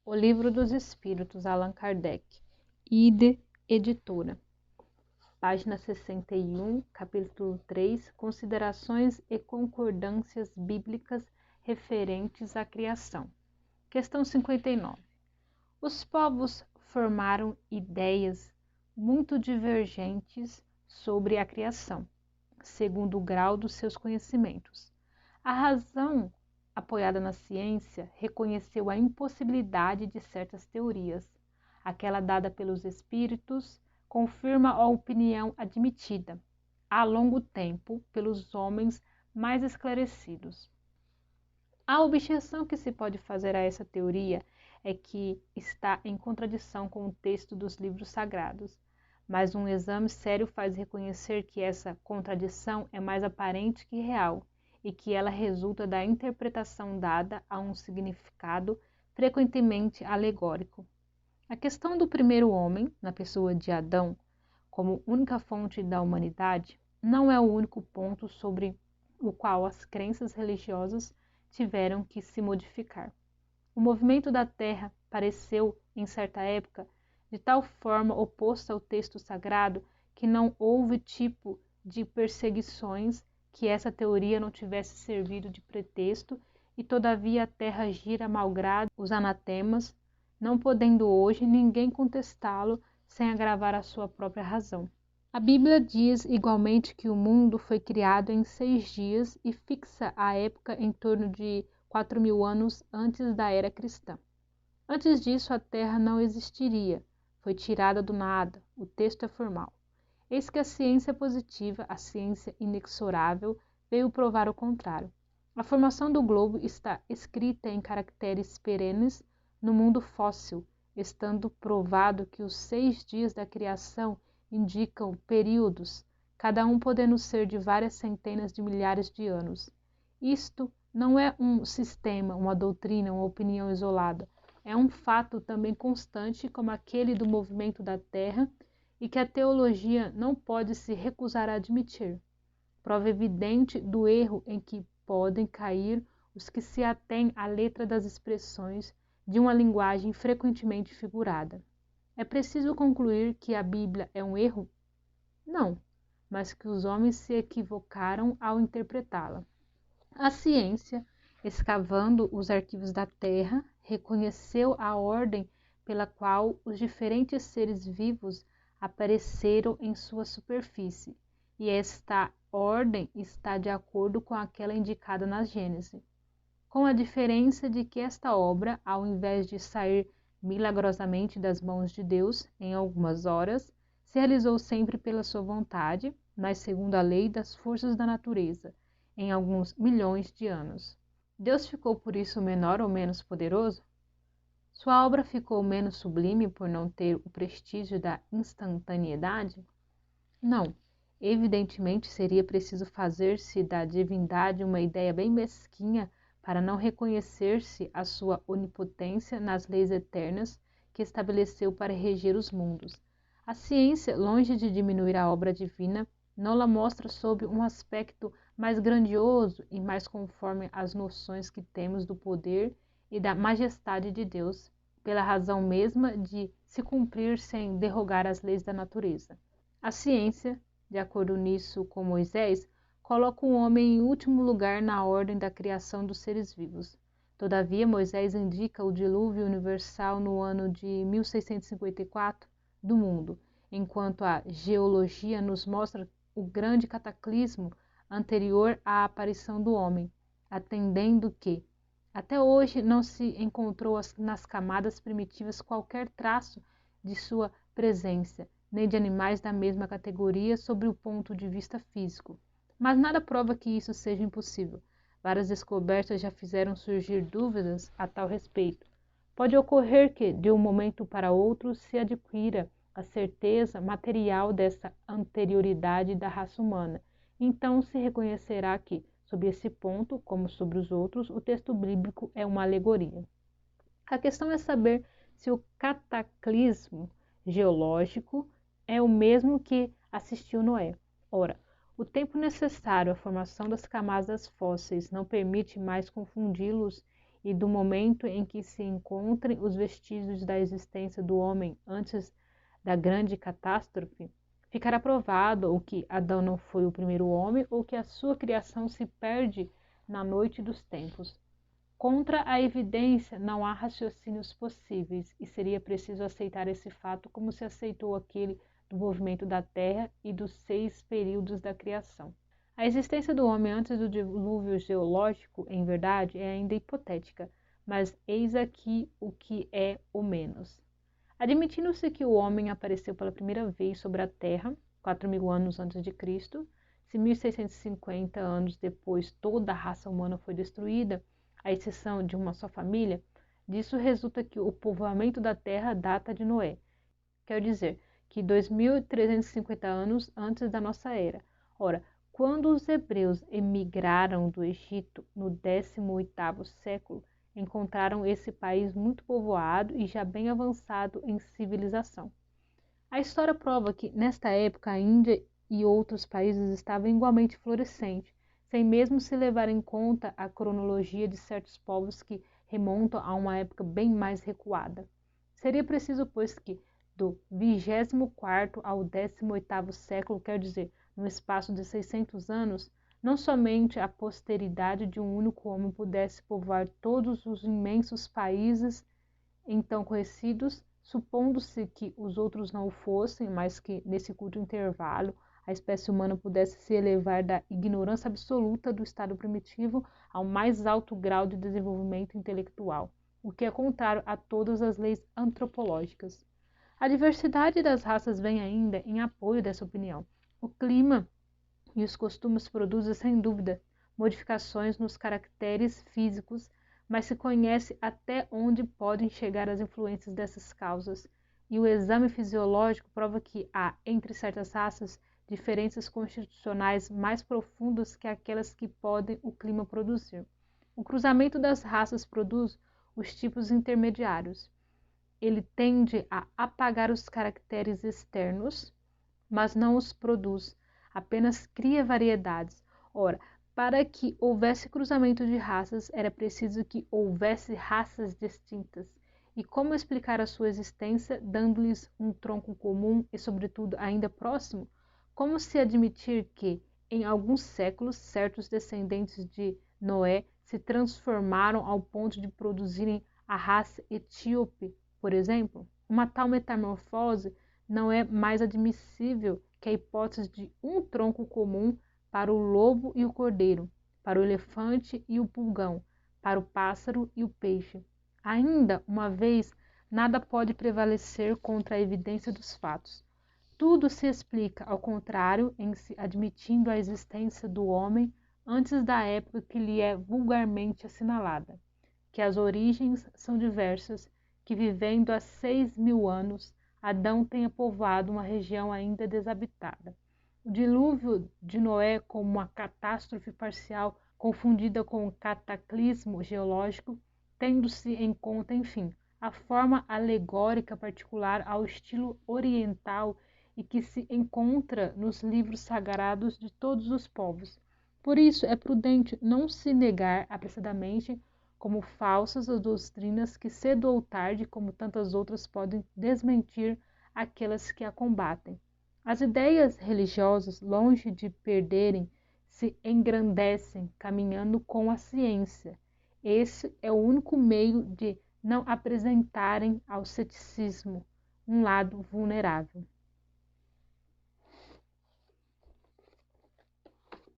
O Livro dos Espíritos, Allan Kardec, Ide Editora, página 61, capítulo 3, Considerações e concordâncias bíblicas referentes à criação. Questão 59. Os povos formaram ideias muito divergentes sobre a criação, segundo o grau dos seus conhecimentos. A razão, apoiada na ciência, reconheceu a impossibilidade de certas teorias. Aquela dada pelos espíritos confirma a opinião admitida, há longo tempo, pelos homens mais esclarecidos. A objeção que se pode fazer a essa teoria é que está em contradição com o texto dos livros sagrados, mas um exame sério faz reconhecer que essa contradição é mais aparente que real e que ela resulta da interpretação dada a um significado frequentemente alegórico. A questão do primeiro homem, na pessoa de Adão, como única fonte da humanidade, não é o único ponto sobre o qual as crenças religiosas tiveram que se modificar. O movimento da Terra pareceu, em certa época, de tal forma oposto ao texto sagrado que não houve tipo de perseguições que essa teoria não tivesse servido de pretexto, e todavia a Terra gira malgrado os anatemas, não podendo hoje ninguém contestá-lo sem agravar a sua própria razão. A Bíblia diz igualmente que o mundo foi criado em 6 dias e fixa a época em torno de 4.000 anos antes da era cristã. Antes disso, a Terra não existiria, foi tirada do nada, o texto é formal. Eis que a ciência positiva, a ciência inexorável, veio provar o contrário. A formação do globo está escrita em caracteres perenes no mundo fóssil, estando provado que os 6 dias da criação indicam períodos, cada um podendo ser de várias centenas de milhares de anos. Isto não é um sistema, uma doutrina, uma opinião isolada. É um fato também constante como aquele do movimento da Terra e que a teologia não pode se recusar a admitir. Prova evidente do erro em que podem cair os que se atêm à letra das expressões de uma linguagem frequentemente figurada. É preciso concluir que a Bíblia é um erro? Não, mas que os homens se equivocaram ao interpretá-la. A ciência, escavando os arquivos da Terra, reconheceu a ordem pela qual os diferentes seres vivos apareceram em sua superfície, e esta ordem está de acordo com aquela indicada na Gênese, com a diferença de que esta obra, ao invés de sair milagrosamente das mãos de Deus em algumas horas, se realizou sempre pela sua vontade, mas segundo a lei das forças da natureza, em alguns milhões de anos. Deus ficou por isso menor ou menos poderoso? Sua obra ficou menos sublime por não ter o prestígio da instantaneidade? Não. Evidentemente seria preciso fazer-se da divindade uma ideia bem mesquinha para não reconhecer-se a sua onipotência nas leis eternas que estabeleceu para reger os mundos. A ciência, longe de diminuir a obra divina, não-la mostra sob um aspecto mais grandioso e mais conforme às noções que temos do poder e da majestade de Deus, pela razão mesma de se cumprir sem derrogar as leis da natureza. A ciência, de acordo nisso com Moisés, coloca o homem em último lugar na ordem da criação dos seres vivos. Todavia, Moisés indica o dilúvio universal no ano de 1654 do mundo, enquanto a geologia nos mostra o grande cataclismo anterior à aparição do homem, atendendo que, até hoje, não se encontrou nas camadas primitivas qualquer traço de sua presença, nem de animais da mesma categoria sob o ponto de vista físico. Mas nada prova que isso seja impossível. Várias descobertas já fizeram surgir dúvidas a tal respeito. Pode ocorrer que, de um momento para outro, se adquira a certeza material dessa anterioridade da raça humana. Então se reconhecerá que, sob esse ponto, como sobre os outros, o texto bíblico é uma alegoria. A questão é saber se o cataclismo geológico é o mesmo que assistiu Noé. Ora, o tempo necessário à formação das camadas fósseis não permite mais confundi-los e do momento em que se encontrem os vestígios da existência do homem antes da grande catástrofe, ficará provado ou que Adão não foi o primeiro homem ou que a sua criação se perde na noite dos tempos. Contra a evidência não há raciocínios possíveis e seria preciso aceitar esse fato como se aceitou aquele do movimento da Terra e dos 6 períodos da criação. A existência do homem antes do dilúvio geológico, em verdade, é ainda hipotética, mas eis aqui o que é o menos. Admitindo-se que o homem apareceu pela primeira vez sobre a Terra, 4.000 anos antes de Cristo, se 1.650 anos depois toda a raça humana foi destruída, à exceção de uma só família, disso resulta que o povoamento da Terra data de Noé, quer dizer, que 2.350 anos antes da nossa era. Ora, quando os hebreus emigraram do Egito no 18º século, encontraram esse país muito povoado e já bem avançado em civilização. A história prova que, nesta época, a Índia e outros países estavam igualmente florescentes, sem mesmo se levar em conta a cronologia de certos povos que remontam a uma época bem mais recuada. Seria preciso, pois, que do 24º ao 18º século, quer dizer, no espaço de 600 anos, não somente a posteridade de um único homem pudesse povoar todos os imensos países então conhecidos, supondo-se que os outros não o fossem, mas que, nesse curto intervalo, a espécie humana pudesse se elevar da ignorância absoluta do estado primitivo ao mais alto grau de desenvolvimento intelectual, o que é contrário a todas as leis antropológicas. A diversidade das raças vem ainda em apoio dessa opinião. O clima e os costumes produzem, sem dúvida, modificações nos caracteres físicos, mas se conhece até onde podem chegar as influências dessas causas, e o exame fisiológico prova que há, entre certas raças, diferenças constitucionais mais profundas que aquelas que podem o clima produzir. O cruzamento das raças produz os tipos intermediários. Ele tende a apagar os caracteres externos, mas não os produz, apenas cria variedades. Ora, para que houvesse cruzamento de raças, era preciso que houvesse raças distintas. E como explicar a sua existência, dando-lhes um tronco comum e, sobretudo, ainda próximo? Como se admitir que, em alguns séculos, certos descendentes de Noé se transformaram ao ponto de produzirem a raça etíope, por exemplo? Uma tal metamorfose não é mais admissível que a hipótese de um tronco comum para o lobo e o cordeiro, para o elefante e o pulgão, para o pássaro e o peixe. Ainda uma vez, nada pode prevalecer contra a evidência dos fatos. Tudo se explica, ao contrário, em se admitindo a existência do homem antes da época que lhe é vulgarmente assinalada, que as origens são diversas, que vivendo há 6.000 anos, Adão tenha povoado uma região ainda desabitada. O dilúvio de Noé como uma catástrofe parcial confundida com um cataclismo geológico, tendo-se em conta, enfim, a forma alegórica particular ao estilo oriental e que se encontra nos livros sagrados de todos os povos. Por isso, é prudente não se negar apressadamente como falsas as doutrinas que cedo ou tarde, como tantas outras, podem desmentir aquelas que a combatem. As ideias religiosas, longe de perderem, se engrandecem caminhando com a ciência. Esse é o único meio de não apresentarem ao ceticismo um lado vulnerável.